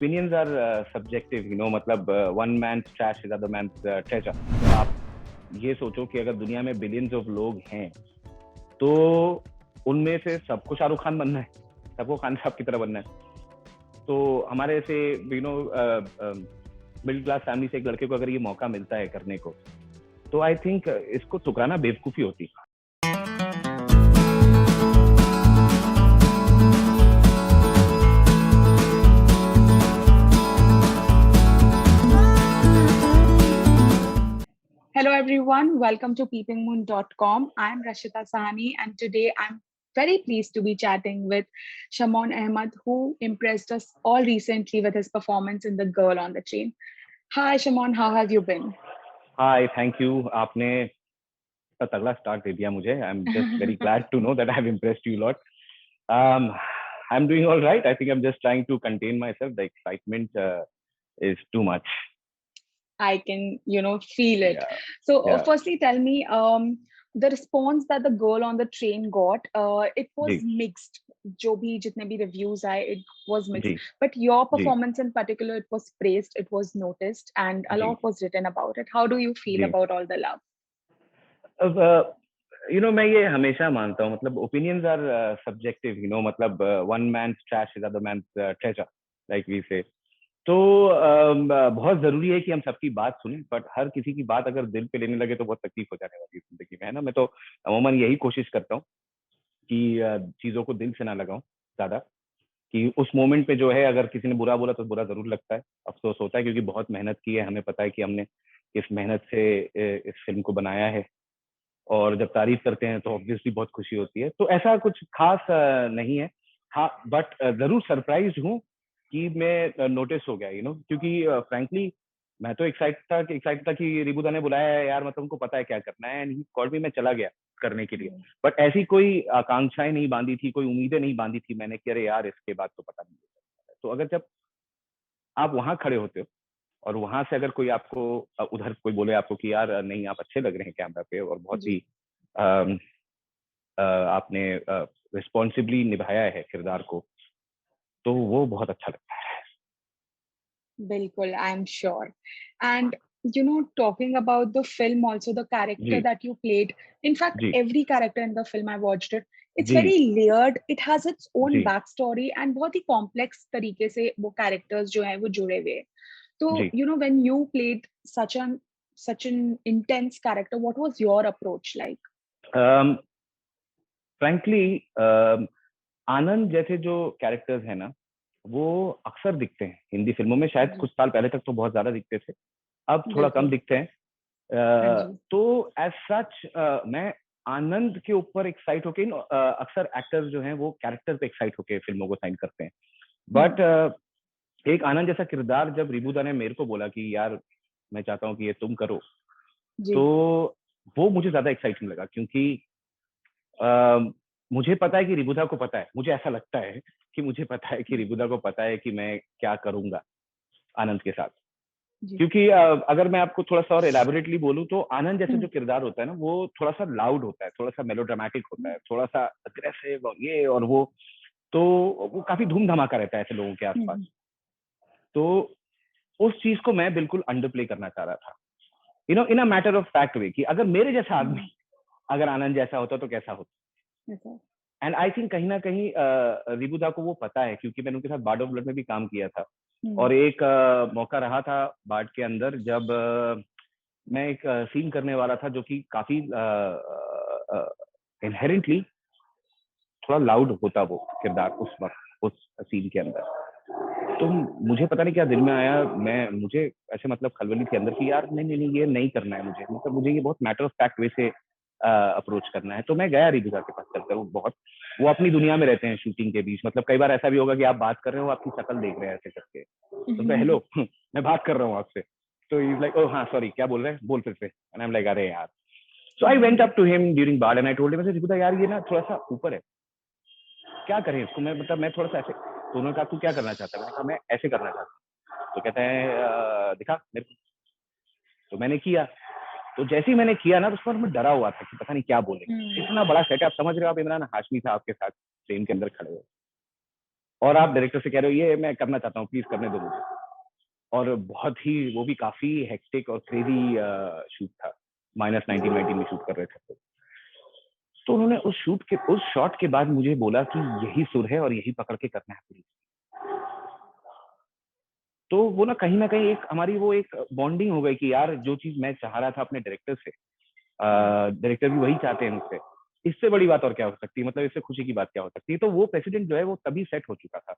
opinions are subjective, मतलब one man's trash is other man's treasure. आप ये सोचो कि अगर दुनिया में बिलियंस ऑफ लोग हैं तो उनमें से सबको शाहरुख खान बनना है, सबको खान साहब की तरह बनना है। तो हमारे से मिडिल क्लास फैमिली से एक लड़के को अगर ये मौका मिलता है करने को, तो आई थिंक इसको ठुकराना बेवकूफी होती। Hello everyone, welcome to peepingmoon.com. I'm Rashita Sahani and today I'm very pleased to be chatting with Shamon Ahmed, who impressed us all recently with his performance in The Girl on the Train. Hi Shamon, how have you been? Hi, thank you. आपने तगड़ा start दे दिया मुझे. I'm just very glad to know that I have impressed you a lot. I'm doing all right. I think I'm just trying to contain myself. The excitement is too much. I can, feel it. Yeah. So, Yeah. firstly, tell me the response that The Girl on the Train got. It was ji. mixed. जो भी जितने भी reviews आए, it was mixed. Ji. But your ji. performance in particular, it was praised, it was noticed, and a ji. lot was written about it. How do you feel ji. about all the love? अब मैं ये हमेशा मानता हूँ, मतलब opinions are subjective, मतलब one man's trash is other man's treasure, like we say. तो बहुत जरूरी है कि हम सबकी बात सुनें, बट हर किसी की बात अगर दिल पे लेने लगे तो बहुत तकलीफ हो जाने वाली है जिंदगी में, है ना। मैं तो अमूमन यही कोशिश करता हूँ कि चीजों को दिल से ना लगाऊं ज्यादा, कि उस मोमेंट पे जो है अगर किसी ने बुरा बोला तो बुरा जरूर लगता है, अफसोस होता है, क्योंकि बहुत मेहनत की है, हमें पता है कि हमने इस मेहनत से इस फिल्म को बनाया है, और जब तारीफ करते हैं तो ऑब्वियसली बहुत खुशी होती है। तो ऐसा कुछ खास नहीं है, हाँ, बट जरूर सरप्राइज हूँ कि मैं नोटिस हो गया, क्योंकि फ्रैंकली मैं तो एक्साइटेड था कि रिबूदा ने बुलाया है यार, मतलब उनको पता है क्या करना है, एंड ही कॉल्ड मी, मैं चला गया करने के लिए। बट ऐसी कोई आकांक्षाएं नहीं बांधी थी, कोई उम्मीदें नहीं बांधी थी मैंने कि अरे यार इसके बाद तो पता नहीं हो सकता है। तो अगर जब आप वहां खड़े होते हो और वहां से अगर कोई आपको उधर कोई बोले आपको कि यार नहीं आप अच्छे लग रहे हैं कैमरा पे, और बहुत ही आपने रिस्पॉन्सिबली निभाया है किरदार को, तो वो बहुत अच्छा लगता है। Bilkul, I'm sure. And talking about the film, also the character ji. that you played. In fact, ji. every character in the film, I watched it. It's ji. very layered. It has its own ji. backstory and बहुत ही complex तरीके से वो characters जो हैं वो जुड़े हुए हैं. तो जी. when you played such an intense character, what was your approach like? Frankly Anand जैसे जो कैरेक्टर्स हैं ना, वो अक्सर दिखते हैं हिंदी फिल्मों में, शायद कुछ साल पहले तक तो बहुत ज्यादा दिखते थे, अब थोड़ा कम दिखते हैं। तो एज सच मैं आनंद के ऊपर एक्साइट होके, अक्सर एक्टर्स जो हैं वो कैरेक्टर पे एक्साइट होके फिल्मों को साइन करते हैं, बट एक आनंद जैसा किरदार जब रिबूदा ने मेरे को बोला कि यार मैं चाहता हूँ कि ये तुम करो, तो वो मुझे ज्यादा एक्साइटिंग लगा, क्योंकि मुझे पता है कि रिबूदा को पता है, मुझे ऐसा लगता है कि मुझे पता है कि रिबूदा को पता है कि मैं क्या करूंगा आनंद के साथ। क्योंकि अगर मैं आपको थोड़ा सा और एलैबोरेटली बोलूं तो आनंद जैसा जो किरदार होता है ना, वो थोड़ा सा लाउड होता है, थोड़ा सा मेलोड्रामेटिक होता है, थोड़ा सा अग्रेसिव और ये और वो, तो वो काफी धूम धमाका रहता है ऐसे लोगों के आसपास। तो उस चीज को मैं बिल्कुल अंडर प्ले करना चाह रहा था, इन अ मैटर ऑफ फैक्ट वे, कि अगर मेरे जैसा आदमी अगर आनंद जैसा होता तो कैसा होता। एंड आई थिंक कहीं ना कहीं रिबूदा को वो पता है, क्योंकि मैंने उनके साथ बार्ड ऑफ ब्लड में भी काम किया था, और एक मौका रहा था बार्ड के अंदर जब मैं एक सीन करने वाला था जो कि काफी इनहेरेंटली थोड़ा लाउड होता वो किरदार उस वक्त उस सीन के अंदर। तो मुझे पता नहीं क्या दिल में आया, मुझे ऐसे मतलब खलबली थी अंदर की, यार नहीं नहीं ये नहीं करना है मुझे, मतलब मुझे ये बहुत मैटर ऑफ फैक्ट वे से अप्रोच करना है। तो मैं गया रिबूदा के पास चलकर, वो अपनी दुनिया में रहते हैं शूटिंग के बीच, मतलब कई बार ऐसा भी होगा कि आप बात कर रहे हो, आपकी शक्ल देख रहे हैं ऐसे करके, तो हेलो मैं बात कर रहा हूँ आपसे, तो इज लाइक ओह हाँ सॉरी क्या बोल रहे हैं, बोल फिर से, एंड आई एम लाइक अरे यार। So I went up to him during Bard and I told him, Ribhuda यार ये ना थोड़ा सा ऊपर है, क्या करें इसको, मैं थोड़ा सा ऐसे। तो उन्होंने कहा तू क्या करना चाहता है, मैंने कहा मैं ऐसे करना चाहता हूँ। तो कहते हैं दिखा मेरे को, तो मैंने किया। तो जैसे ही मैंने किया ना, तो उस पर मैं डरा हुआ था कि पता नहीं क्या बोले, इतना बड़ा सेटअप, समझ रहे हो आप, इमरान हाशमी था आपके साथ ट्रेन के अंदर खड़े हुए, और आप डायरेक्टर से कह रहे हो ये मैं करना चाहता हूँ, प्लीज करने दो मुझे। और बहुत ही, वो भी काफी हेक्टिक और क्रेजी शूट था, -19 में शूट कर रहे थे। तो उन्होंने उस शॉट के बाद मुझे बोला कि यही सुर है और यही पकड़ के करना है पूरी। तो वो ना कहीं एक हमारी वो एक बॉन्डिंग हो गई कि यार जो चीज मैं चाह रहा था अपने डायरेक्टर से, डायरेक्टर भी वही चाहते हैं मुझसे। इससे बड़ी बात और क्या हो सकती है, मतलब इससे खुशी की बात क्या हो सकती है। तो वो प्रेसिडेंट जो है वो तभी सेट हो चुका था।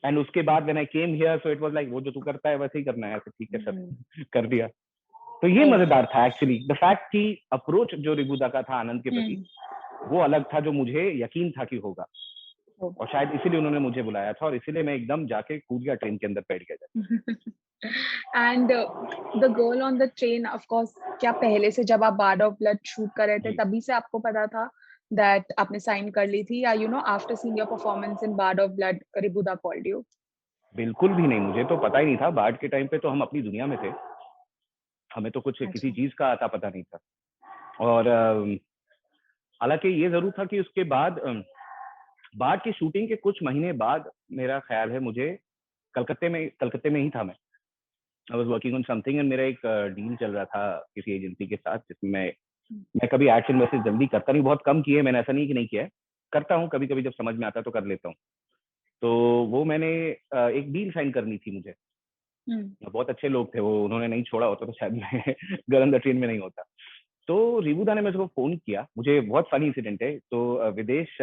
एंड उसके बाद when I came here, so it was like वो जो तू करता है वैसे ही करना है, ऐसे ठीक है सर कर दिया। तो ये मजेदार था एक्चुअली, द फैक्ट कि अप्रोच जो रिबूदा का था आनंद के प्रति वो अलग था, जो मुझे यकीन था कि होगा। और शायद इसीलिए उन्होंने मुझे बुलाया था और इसीलिए मैं एकदम जाके कूद गया ट्रेन के अंदर, बैठ गया। And the girl on the train, of course, क्या पहले से जब आप बार्ड ऑफ ब्लड शूट कर रहे थे तभी से आपको पता था दैट आपने साइन कर ली थी, या after seeing your performance in Bard of Blood Ribhuda called you? बिल्कुल भी नहीं, मुझे तो पता ही नहीं था। बार्ड के टाइम पे तो हम अपनी दुनिया में थे, हमें तो कुछ किसी चीज का आता पता नहीं था। और हालांकि ये जरूर था कि उसके बाद बार्ड की शूटिंग के कुछ महीने बाद, मेरा ख्याल है, मुझे कलकत्ते में ही था मैं। I was working on something and मेरा एक डील चल रहा था किसी एजेंसी के साथ, जिसमें मैं कभी एड्स एंड मैसेज जल्दी करता नहीं, बहुत कम किए मैंने, ऐसा नहीं कि नहीं किया है, करता हूँ कभी कभी जब समझ में आता है तो कर लेता हूँ। तो वो मैंने एक डील साइन करनी थी मुझे। बहुत अच्छे लोग थे वो, उन्होंने नहीं छोड़ा होता तो शायद मैं गलंदर ट्रेन में नहीं होता। तो रिबूदा ने मेरे को फोन किया, मुझे बहुत फनी इंसिडेंट है। तो विदेश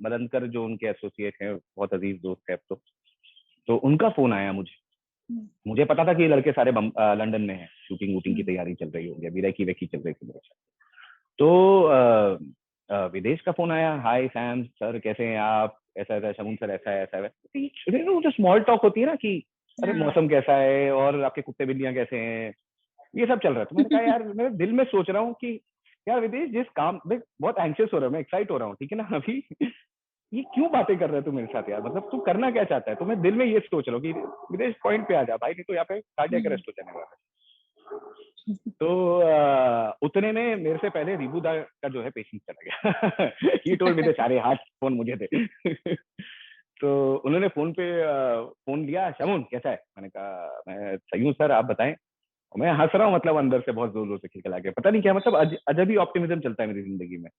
मदनकर जो उनके एसोसिएट हैं, बहुत अजीज दोस्त है अब तो उनका फोन आया मुझे। मुझे पता था कि ये लड़के सारे लंदन में हैं, शूटिंग वूटिंग की तैयारी चल रही होगी, अभी रेकी वेकी चल रही थी मेरे साथ। तो विदेश का फोन आया, हाय सैम सर कैसे हैं आप, ऐसा ऐसा, शमून सर ऐसा है ऐसा है। जो स्मॉल टॉक होती है ना कि अरे मौसम कैसा है और आपके कुत्ते बिल्लियां कैसे हैं, ये सब चल रहा है। तो मैंने कहा यार, मैं दिल में सोच रहा हूँ कि यार विदेश, जिस काम में बहुत एंशियस हो रहा हूँ मैं, एक्साइट हो रहा हूँ, ठीक है ना, अभी ये क्यों बातें कर रहे हो तू मेरे साथ यार, मतलब तू करना क्या चाहता है। तो मैं दिल में ये सोच रहा हूँ कि विदेश पॉइंट पे आ जा भाई, नहीं तो यहाँ पे कार्डियक अरेस्ट हो जाने वाला है। तो उतने में मेरे से पहले रिबूदा का जो है पेशेंट चला गया। ये टोल्ड मी द, सारे हाथ फोन मुझे थे। तो उन्होंने फोन लिया, शमून कैसा है, मैंने कहा मैं सही हूँ सर, आप बताएं। और मैं हंस रहा हूँ, मतलब अंदर से बहुत जोर जोर से खिलखिला के, पता नहीं क्या, मतलब अजब ही ऑप्टिमिज्म चलता है मेरी जिंदगी में।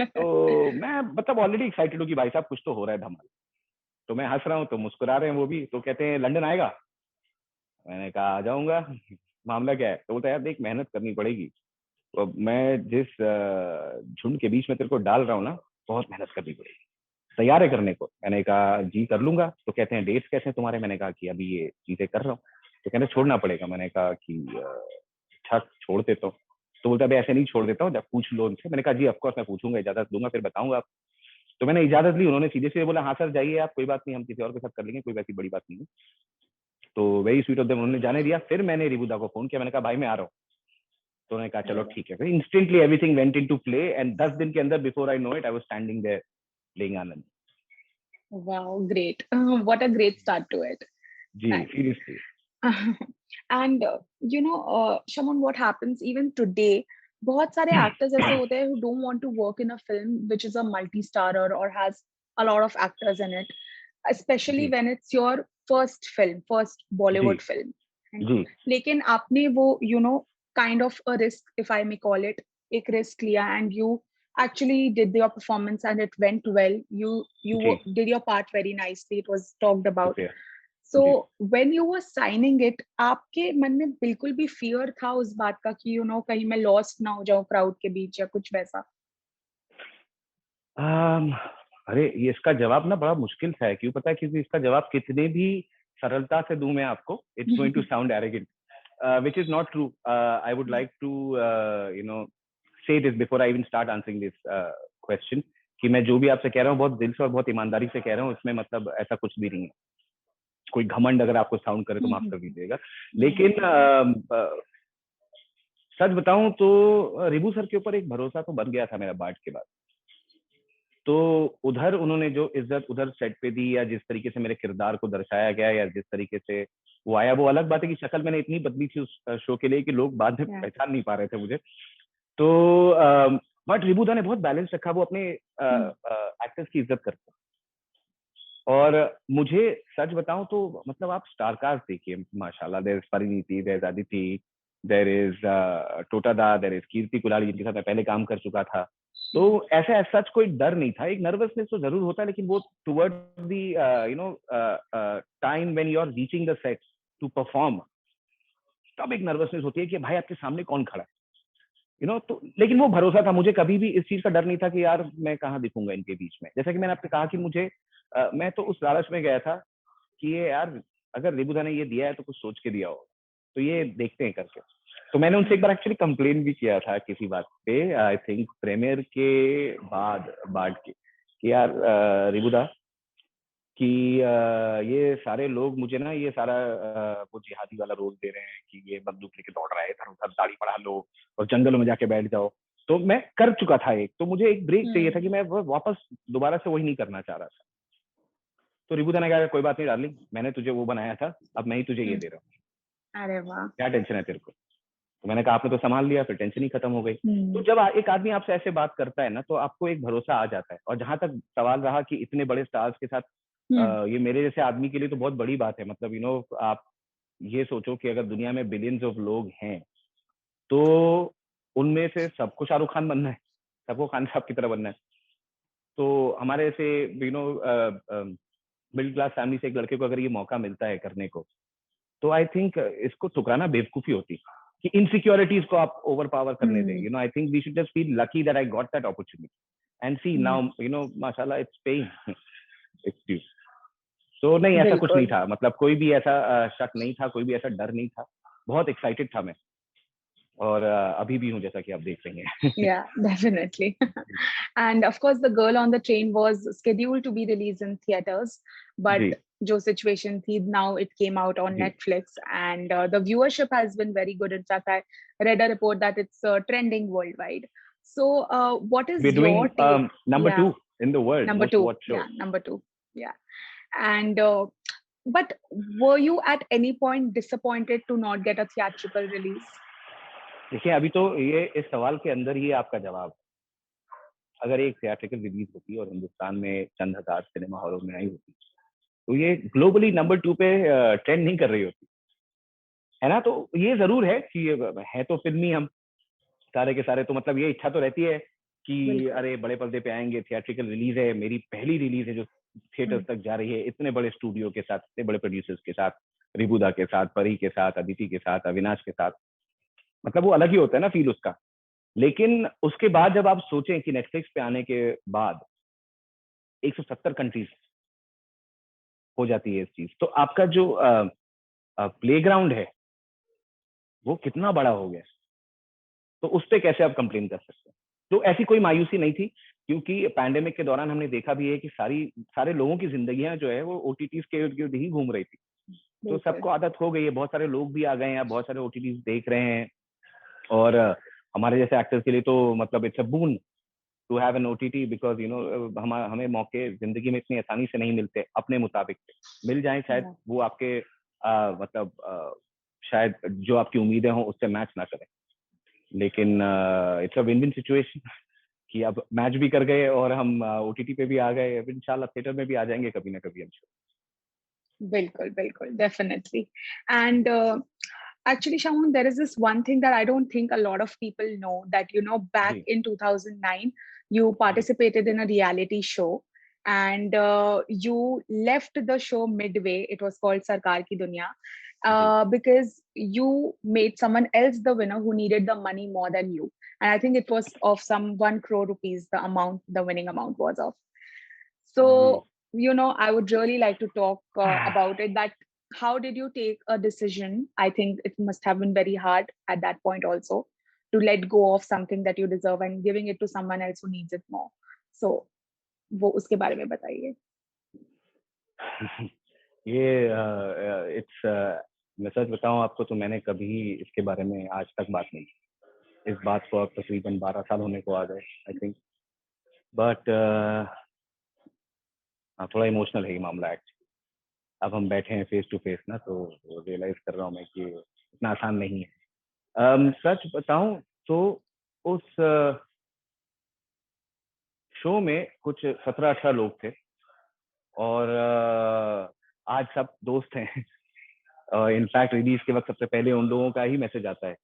तो मैं मतलब ऑलरेडी एक्साइटेड हूँ कि भाई साहब कुछ तो हो रहा है धमाल। तो मैं हंस रहा हूँ, तो मुस्कुरा रहे हैं वो भी। तो कहते हैं लंदन आएगा, मैंने कहा आ जाऊंगा, मामला क्या है। तो बोलता है यार देख, मेहनत करनी पड़ेगी, तो मैं जिस झुंड के बीच में तेरे को डाल रहा हूँ ना, बहुत मेहनत करनी पड़ेगी, तैयार है करने को। मैंने कहा जी कर लूंगा। तो कहते हैं डेट्स कैसे हैं तुम्हारे, मैंने कहा कि अभी ये चीजें कर रहा हूँ। तो कहते छोड़ना पड़ेगा, मैंने कहा कि अच्छा छोड़ देता हूँ। तो बोलता है ऐसे नहीं छोड़ देता हूँ, जब पूछ लो उनसे। मैंने कहा जी ऑफकोर्स मैं पूछूंगा, इजाजत दूंगा फिर बताऊंगा आप। तो मैंने इजाजत ली, उन्होंने सीधे से बोला हाँ सर जाइए आप, कोई बात नहीं, हम किसी और के साथ कर लेंगे, कोई वैसी बड़ी बात नहीं है। तो वेरी स्वीट ऑफ देम, उन्होंने जाने दिया। फिर मैंने रिबूदा को फोन किया, मैंने कहा भाई मैं आ रहा हूँ। तो उन्होंने कहा चलो ठीक है। फिर instantly everything went into play and 10 दिन के अंदर, before I know it, I was standing there playing Anand. Wow, great. What a great start to it. जी Nice. Seriously. And Shaman, what happens even today, बहुत सारे actors ऐसे होते हैं who don't want to work in a film which is a multi-starrer or has a lot of actors in it, especially ji when it's your first film, first ji Bollywood film. जी लेकिन आपने वो kind of a risk, if I may call it, एक risk लिया, and you actually did your performance and it went well. You ji did your part very nicely. It was talked about. शुक्रिया So ji. when you were signing it, आपके मन में बिल्कुल भी fear था उस बात का कि कहीं मैं lost ना हो जाऊं crowd के बीच या कुछ वैसा? अरे ये इसका जवाब ना बड़ा मुश्किल सा है, क्यों पता है, क्योंकि इसका जवाब कितने भी सरलता से दूं मैं आपको, it's going to sound arrogant, which is not true. I would like to say this before I even start answering this question, कि मैं जो भी आपसे कह रहा हूँ बहुत दिल से और बहुत ईमानदारी से कह रहा हूँ, इसमें मतलब ऐसा कुछ भी नहीं है। कोई घमंड अगर आपको साउंड करे तो माफ कर दीजिएगा। लेकिन सच बताऊं तो रिबू सर के ऊपर एक भरोसा तो बन गया था मेरा बार्ड के बाद। तो उधर उन्होंने जो इज्जत उधर सेट पे दी, या जिस तरीके से मेरे किरदार को दर्शाया गया, या जिस तरीके से वो आया, वो अलग बात है कि शक्ल मैंने इतनी बदली थी उस शो के लिए कि लोग बाद में पहचान नहीं पा रहे थे मुझे। तो बट रिबूदा ने बहुत बैलेंस रखा, वो अपने एक्टर्स की इज्जत करता, और मुझे सच बताऊं तो मतलब आप स्टार कास्ट देखिए, माशाल्लाह, there is Parineeti, there is Aditi, there is Totada, there is Kirti Kulhari, जिनके साथ मैं पहले काम कर चुका था। तो ऐसे सच कोई डर नहीं था। एक नर्वसनेस तो जरूर होता है, लेकिन वो toward the time when you are reaching the set to perform, तब एक नर्वसनेस होती है कि भाई आपके सामने कौन खड़ा है, तो लेकिन वो भरोसा था मुझे, कभी भी इस चीज का डर नहीं था कि यार मैं कहाँ दिखूंगा इनके बीच में। जैसा कि मैंने आपसे कहा कि मुझे मैं तो उस लालच में गया था कि ये यार अगर रिबुदा ने ये दिया है तो कुछ सोच के दिया हो, तो ये देखते हैं करके। तो मैंने उनसे एक बार एक्चुअली कंप्लेन भी किया था किसी बात पे, आई थिंक प्रीमियर के बाद बाढ़ की, कि यार रिबुदा कि ये सारे लोग मुझे ना ये सारा वो जिहादी वाला रोल दे रहे हैं कि ये बंदूक लेके दौड़ रहा है इधर उधर, दाढ़ी बढ़ा लो और जंगलों में जाके बैठ जाओ। तो मैं कर चुका था एक, तो मुझे एक ब्रेक चाहिए था कि मैं वापस दोबारा से वही नहीं करना चाह रहा था। तो रिबुदा ने कहा कोई बात नहीं डार्लिंग, मैंने तुझे वो बनाया था, अब मैं ही तुझे ये दे रहा हूँ, अरे वाह। क्या टेंशन है तेरे को। तो मैंने कहा आपने तो संभाल लिया, फिर टेंशन ही खत्म हो गई। तो जब एक आदमी आपसे ऐसे बात करता है ना, तो आपको एक भरोसा आ जाता है। और जहां तक सवाल रहा कि इतने बड़े स्टार्स के साथ ये मेरे जैसे आदमी के लिए तो बहुत बड़ी बात है। मतलब आप ये सोचो कि अगर दुनिया में बिलियंस ऑफ लोग हैं, तो उनमें से सबको शाहरुख खान बनना है, सबको खान साहब की तरह बनना है। तो हमारे ऐसे मिडिल क्लास फैमिली से एक लड़के को अगर ये मौका मिलता है करने को, तो आई थिंक इसको ठुकराना बेवकूफी होती कि इनसिक्योरिटीज को आप ओवर पावर करने दें। I think we should just feel lucky that I got that opportunity and see now माशाल्लाह इट्स पेइंग इट्स ड्यू। तो नहीं, ऐसा कुछ नहीं था, मतलब कोई भी ऐसा शक नहीं था, कोई भी ऐसा डर नहीं था। बहुत एक्साइटेड था मैं, और अभी भी हूँ, जैसा कि आप देख रही हैं। Yeah, definitely. And of course, The Girl on the Train was scheduled to be released in theaters, but जी जो situation थी, now it came out on ji Netflix, and the viewership has been very good. In fact, I read a report that it's trending worldwide. So, what is we're your doing take? number Yeah, 2 in the world number most two. watched show. Yeah, number two. Yeah, and but were you at any point disappointed to not get a theatrical release? देखिए, अभी तो ये इस सवाल के अंदर ही आपका जवाब। अगर एक थिएट्रिकल रिलीज होती और हिंदुस्तान में चंद हजार सिनेमा हॉलों में आई होती, तो ये ग्लोबली नंबर 2 पे ट्रेंड नहीं कर रही होती, है ना। तो ये जरूर है कि है तो फिल्मी हम सारे के सारे, तो मतलब ये इच्छा तो रहती है कि अरे बड़े पर्दे पे आएंगे, थिएट्रिकल रिलीज है, मेरी पहली रिलीज है जो थिएटर्स तक जा रही है, इतने बड़े स्टूडियो के साथ, इतने बड़े प्रोड्यूसर्स के साथ, रिबुदा के साथ, परी के साथ, अदिति के साथ, अविनाश के साथ। मतलब वो अलग ही होता है ना फील उसका। लेकिन उसके बाद जब आप सोचें कि नेटफ्लिक्स पे आने के बाद 170 कंट्रीज हो जाती है इस चीज, तो आपका जो प्लेग्राउंड है वो कितना बड़ा हो गया, तो उस पर कैसे आप कंप्लेन कर सकते हैं। तो ऐसी कोई मायूसी नहीं थी, क्योंकि पैंडेमिक के दौरान हमने देखा भी है कि सारे लोगों की जिंदगियां जो है वो ओटीटीज के इर्द गिर्द ही घूम रही थी। तो सबको आदत हो गई है, बहुत सारे लोग भी आ गए हैं, बहुत सारे ओटीटीज देख रहे हैं। और हमारे जैसे एक्टर्स के लिए तो मतलब it's a boon to have an OTT, because हमें मौके जिंदगी में इतनी आसानी से नहीं मिलते, अपने मुताबिक मिल जाए शायद वो आपके मतलब शायद जो आपकी उम्मीदें हों उससे मैच ना करें। लेकिन it's a win win situation कि अब मैच भी कर गए और हम ओटीटी पे भी आ गए, अब इंशाल्लाह थिएटर में भी आ जाएंगे कभी ना कभी, हम बिल्कुल, बिल्कुल, definitely. And actually, Shamun, there is this one thing that I don't think a lot of people know, that, back ji in 2009, you ji participated in a reality show, and you left the show midway. It was called Sarkar Ki Duniya, ji because you made someone else the winner who needed the money more than you. And I think it was of some 1 crore rupees, the winning amount was of. Ji So, I would really like to talk about it, that how did you take a decision? I think it must have been very hard at that point also, to let go of something that you deserve and giving it to someone else who needs it more. So, वो उसके बारे में बताइए. ये it's मैं सच बताऊं आपको तो मैंने कभी इसके बारे में आज तक बात नहीं की। इस बात को अब तकरीबन 12 साल होने को आ गए आई थिंक। बट थोड़ा इमोशनल है ये मामला एक्चुअली। अब हम बैठे हैं फेस टू फेस ना, तो रियलाइज कर रहा हूँ मैं कि इतना आसान नहीं है। सच बताऊं तो उस शो में कुछ 17-18 लोग थे, और आज सब दोस्त हैं। इनफैक्ट रिलीज के वक्त सबसे पहले उन लोगों का ही मैसेज आता है।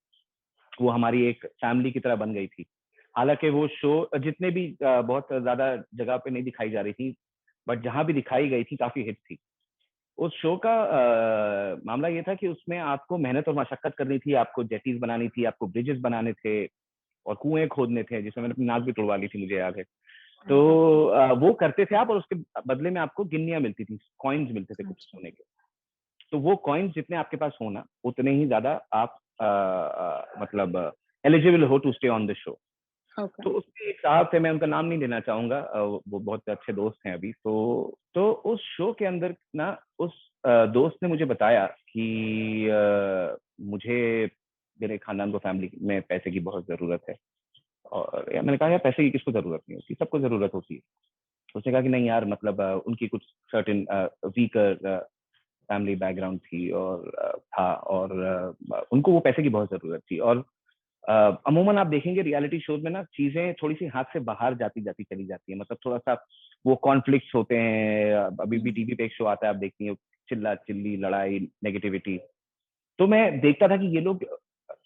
वो हमारी एक फैमिली की तरह बन गई थी। हालांकि वो शो जितने भी बहुत ज्यादा जगह पे नहीं दिखाई जा रही थी, बट जहां भी दिखाई गई थी काफी हिट थी। उस शो का मामला ये था कि उसमें आपको मेहनत और मशक्कत करनी थी, आपको जेटीज बनानी थी, आपको ब्रिजेस बनाने थे और कुएं खोदने थे, जिसमें मैंने अपनी नाक भी तुड़वा ली थी, मुझे याद है। तो वो करते थे आप, और उसके बदले में आपको गिन्नियां मिलती थी, कॉइन्स मिलते थे कुछ अच्छा। सोने के। तो वो कॉइन्स जितने आपके पास होना, उतने ही ज्यादा आप मतलब एलिजिबल हो to stay on the show. Okay. तो उसके एक साहब थे, मैं उनका नाम नहीं लेना चाहूंगा, वो बहुत अच्छे दोस्त हैं अभी। तो उस शो के अंदर ना, उस दोस्त ने मुझे बताया कि मुझे, मेरे खानदान को, फैमिली में पैसे की बहुत जरूरत है। और यार मैंने कहा, यार पैसे की किसको जरूरत नहीं होती, सबको जरूरत होती है। तो उसने कहा कि नहीं यार, मतलब उनकी कुछ सर्टेन वीकर फैमिली बैकग्राउंड थी और था, और उनको वो पैसे की बहुत जरूरत थी। और अमूमन आप देखेंगे रियलिटी शोज में ना, चीजें थोड़ी सी हाथ से बाहर जाती जाती चली जाती है, मतलब थोड़ा सा वो कॉन्फ्लिक्ट्स होते हैं। अभी भी टीवी पे एक शो आता है, आप देखती हैं, चिल्ला चिल्ली, लड़ाई, नेगेटिविटी। तो मैं देखता था कि ये लोग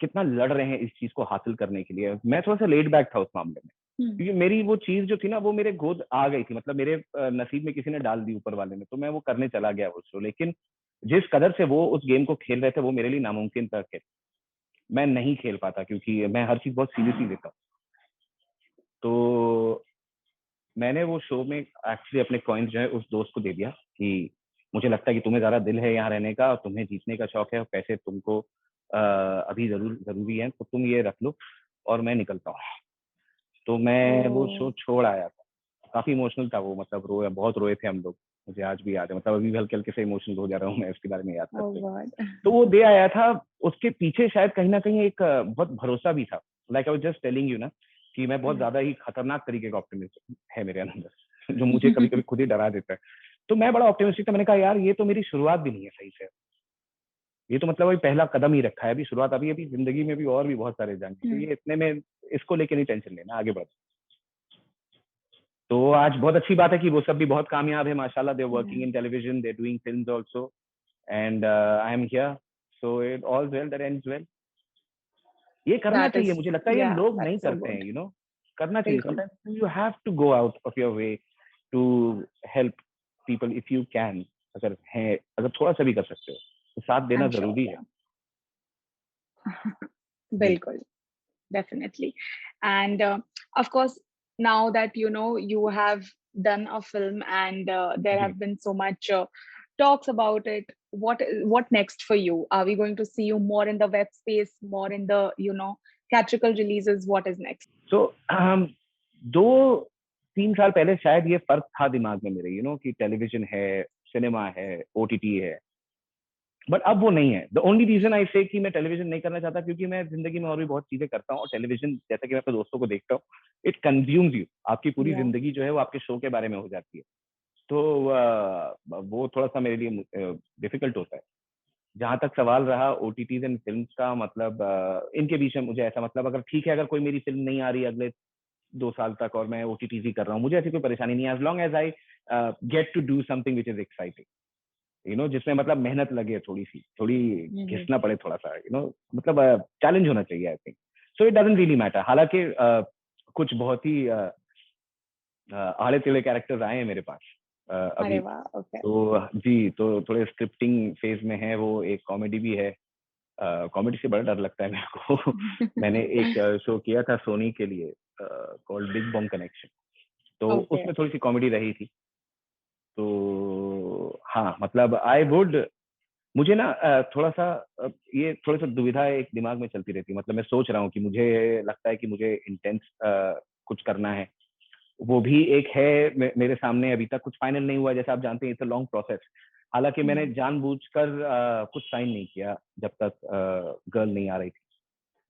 कितना लड़ रहे हैं इस चीज को हासिल करने के लिए। मैं थोड़ा सा लेट बैक था उस मामले में, क्योंकि मेरी वो चीज जो थी ना, वो मेरे गोद आ गई थी, मतलब मेरे नसीब में किसी ने डाल दी, ऊपर वाले ने। तो मैं वो करने चला गया वो शो। लेकिन जिस कदर से वो उस गेम को खेल रहे थे, वो मेरे लिए नामुमकिन तक है। मैं नहीं खेल पाता, क्योंकि मैं हर चीज बहुत सीरियसली लेता हूँ। तो मैंने वो शो में एक्चुअली अपने कॉइन्स जो है उस दोस्त को दे दिया कि मुझे लगता है कि तुम्हें ज्यादा दिल है यहाँ रहने का, और तुम्हें जीतने का शौक है, और पैसे तुमको अभी जरूरी है, तो तुम ये रख लो और मैं निकलता हूँ। तो मैं वो शो Oh, छोड़ आया था। काफी इमोशनल था वो, मतलब रोए, बहुत रोए थे हम लोग। मुझे आज भी याद है, मतलब अभी भी हल्के हल्के से इमोशनल हो जा रहा हूँ मैं उसके बारे में याद oh करते। God. तो वो दे आया था। उसके पीछे शायद कहीं ना कहीं एक बहुत भरोसा भी था। Like I was just telling you ना, कि मैं बहुत ज्यादा ही खतरनाक तरीके का ऑप्टिमिस्ट है मेरे अंदर, जो मुझे कभी कभी खुद ही डरा देता है। तो मैं बड़ा ऑप्टिमिस्टिक था। मैंने कहा यार, ये तो मेरी शुरुआत भी नहीं है सही से, ये तो मतलब अभी पहला कदम ही रखा है, अभी शुरुआत। अभी अभी जिंदगी में भी और भी बहुत सारे जाएंगे, तो ये इतने में इसको लेके नहीं टेंशन लेना, आगे बढ़। तो आज बहुत अच्छी बात है कि वो सब भी बहुत कामयाब है माशाल्लाह। They working in television, they doing films also, and I am here, so it all well that ends well. ये करना That चाहिए, is, मुझे लगता है ये yeah, लोग नहीं that's so करते हैं, good. करना चाहिए। बिल्कुल. Sometimes you have to go out of your way to help people if you can. अगर थोड़ा सा भी कर सकते हो तो साथ देना I'm sure, जरूरी है। yeah. जी। बिल्कुल. Definitely. And of course, now that you have done a film and there ji. have been so much talks about it, what next for you? Are we going to see you more in the web space, more in the theatrical releases? What is next? सो 2-3 साल पहले शायद ये फर्क था दिमाग में मेरे, कि टेलीविजन है, सिनेमा है, ओटीटी है। बट अब वो नहीं है। द ओनली रीजन आई से कि मैं टेलीविजन नहीं करना चाहता, क्योंकि मैं जिंदगी में और भी बहुत चीजें करता हूँ, और टेलीविजन, जैसा कि मैं अपने दोस्तों को देखता हूँ, इट कंज्यूम्स यू। आपकी पूरी Yeah. जिंदगी जो है वो आपके शो के बारे में हो जाती है। तो वो थोड़ा सा मेरे लिए डिफिकल्ट होता है। जहां तक सवाल रहा ओटीटीज एंड फिल्म का, मतलब इनके बीच में मुझे ऐसा, मतलब अगर ठीक है, अगर कोई मेरी फिल्म नहीं आ रही अगले 2 साल तक और मैं ओटीटीज ही कर रहा हूँ, मुझे ऐसी कोई परेशानी नहीं है, as long as I get to do something which is exciting, जिसमें मतलब मेहनत लगे, थोड़ी Mhm. घिसना पड़े थोड़ा सा, मतलब चैलेंज होना चाहिए, I think. So it doesn't really matter. हालांकि कुछ बहुत ही आड़े टेढ़े कैरेक्टर्स आए हैं मेरे पास अरे अभी। वाह, okay. तो जी, तो थोड़े स्क्रिप्टिंग फेज में है वो। एक कॉमेडी भी है। कॉमेडी से बड़ा डर लगता है मेरे को। मैंने एक शो किया था सोनी के लिए, कॉल्ड बिग बॉन्ग कनेक्शन। तो Okay. उसमें थोड़ी सी कॉमेडी रही थी। तो हाँ, मतलब आई वुड, मुझे ना थोड़ा सा ये थोड़ा सा दुविधा एक दिमाग में चलती रहती है। मतलब मैं सोच रहा हूँ कि मुझे लगता है कि मुझे इंटेंस कुछ करना है। वो भी एक है मेरे सामने, अभी तक कुछ फाइनल नहीं हुआ। जैसे आप जानते हैं, इट्स अ लॉन्ग प्रोसेस। हालांकि मैंने Mhm. जानबूझकर कुछ साइन नहीं किया जब तक गर्ल नहीं आ रही थी।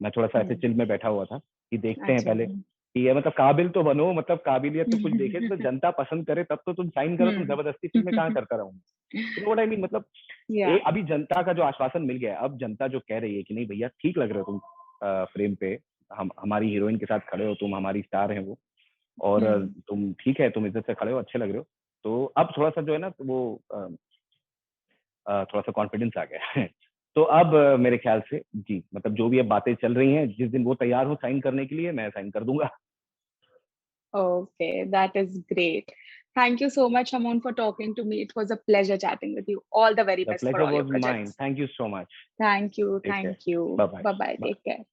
मैं थोड़ा सा ऐसे Mhm. चिल में बैठा हुआ था कि देखते हैं अच्छा. पहले कि ये, मतलब काबिल तो बनो, मतलब काबिलियत तो कुछ देखे, तो जनता पसंद करे तब तो तुम साइन करो। तुम Hmm. जबरदस्ती फिल्में कहाँ करता रहूंगा। You know what I mean, मतलब Yeah. अभी जनता का जो आश्वासन मिल गया है, अब जनता जो कह रही है कि नहीं भैया, ठीक लग रहे हो तुम फ्रेम पे, हम हमारी हीरोइन के साथ खड़े हो, तुम हमारी स्टार हैं वो, और Hmm. तुम ठीक है, तुम इज्जत से खड़े हो, अच्छे लग रहे हो। तो अब थोड़ा सा जो है ना, तो वो थोड़ा सा कॉन्फिडेंस आ गया है। तो अब मेरे ख्याल से जी, मतलब जो भी अब बातें चल रही हैं, जिस दिन वो तैयार हो साइन करने के लिए, मैं साइन कर दूंगा। Okay, that is great. Thank you so much, Amon, for talking to me. It was a pleasure chatting with you. All the very the best for pleasure all your was mine, projects. Thank you so much. Thank you. Take care, Thank you. Bye bye Bye bye. Bye Take care.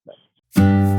Bye.